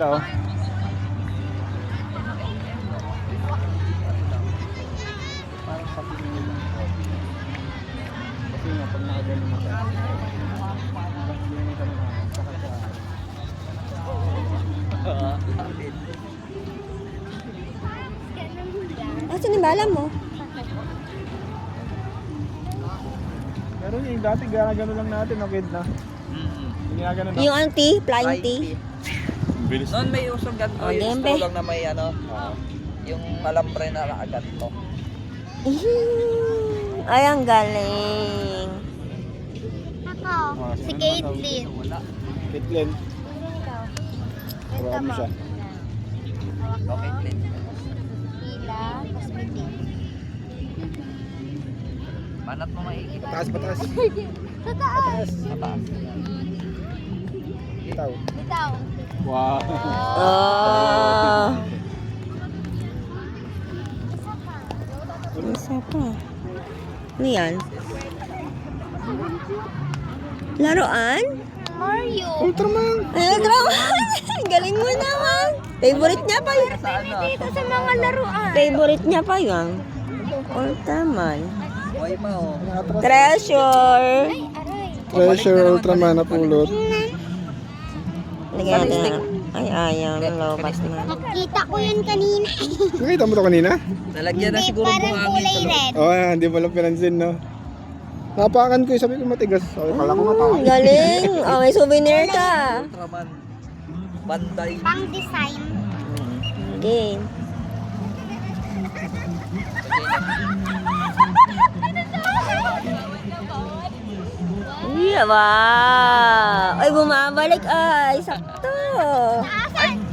ganda oh. Parang sa pinili lang. Kasi nga, pag nakagano mo ka. Hindi kami naman. Saka sa... Asan yung bala mo? Pero yung dati, gano'n lang natin, no, kid na. Ginagano na. Yung auntie, flying tea. Bilis. Noon may usong ganito, Oh, yung dembe. straw lang na may ano, yung alambre na ganito. Ay, ang galing. Ako, si Caitlyn. Kitlin. Ikaw. Marami siya. Okay, clean. Pila, tapos bitin. Banat mo maikit. Pataas, pataas. Sa taas. Mataas. Itaw. Bitaw. Wow. Oh. Isa pa. Ano yan? Laruan? Mario. Ultraman. Ay, laruan! Galing mo naman. Favorite niya pa yun. Sa ano? Dito sa mga laruan. Favorite niya pa yun. Ultraman. Buhay pa oh. Treasure. Ay, aray. Treasure Ultraman na pulot. Lagyan natin. Ay, ayaw. Lobat na. Nakita ko yun kanina. Nakita mo to kanina? Nalagyan na siguro Parang buhangin kulay sa loob. red. Oo, hindi mo lang pinansin, no? Napakan ko, sabi ko matigas. Sabi, kala ko matakas. Galing. Oh, may souvenir ka. Ultraman. Banday. Pang design. Okay. Yeah, wow. Ay, bumabalik ay. Sakto.